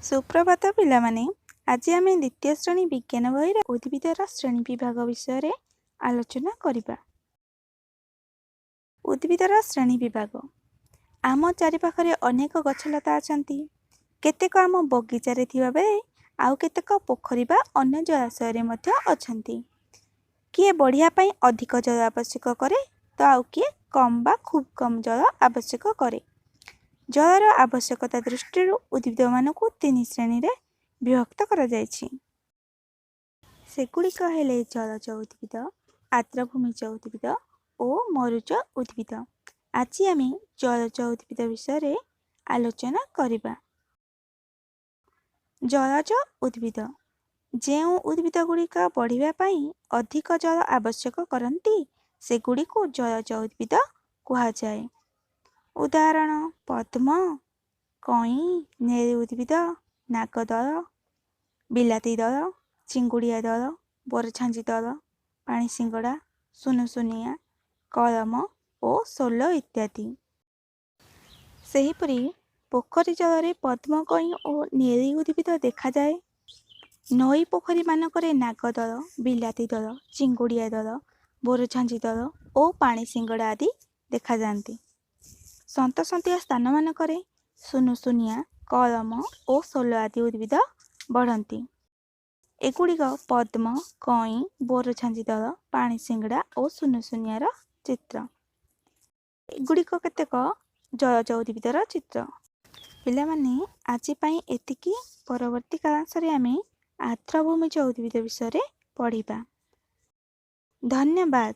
सुप्रभात पिलामाने आज आम द्वितीय श्रेणी विज्ञान बहिर उद्भिदर श्रेणी विभाग विषय आलोचना करिबा। उद्भिदर श्रेणी विभाग आम चारिपाखरे अनेक गछलता अछंती। केतेक आम बगीचारे थिबा बेले आउ केतेक पोखरी बा अन्य जलाशय रे मध्य अछंती। किए बढ़िया पई अधिक जल आवश्यक करे तो आउ किए कम बा खूब कम जल आवश्यक करे। जलर आवश्यकता दृष्टि उद्भिद मानकु तीन श्रेणी रे विभक्त करा जायछि। सेगुड़िक हेले जलज उद्भिद, आर्द्रभूमिज उद्भिद और मरुज उद्भिद। आज आम जलज उद्भिद विषय आलोचना करिबा। जलज उद्भिद जेउ उद्भिद गुड़िक बढ़िबा पई अधिक जल आवश्यक करंती सेगुड़िक जलज उद्भिद कुहा जाए। उदाहरण पद्म, कई, नेरी उद्भिद, नागदल, बिलाती दल, चिंगुड़िया दल, बोरछांची दल, पानी सिंगड़ा, सुनुसुनिया, कलम और सोल इत्यादि। सेहीपरि पोखरी जल पद्म, कई और नेरी उद्भिद देखा जाए। नई पोखरी मानकरे नागदल, बिलाती दल, चिंगुड़िया दल, बोरछांची दल और पानी सिंगड़ा आदि देखा जाती। सन्तसंतिया स्थान मानकरे सुनुसुनिया, कलम और सोल आदि उद्भिद बढ़ती। एगुड़िक पद्म, कई, बोरछांची दल, पानी सिंगड़ा और सुनुसुनियार चित्र। एगुड़िक केतेक जलज उद्भिदर चित्र। पिलामाने आज पई एतिकी। परवर्ती कालांशरे आमे आर्द्रभूमिज उद्भिद विषय पढ़िबा। धन्यवाद।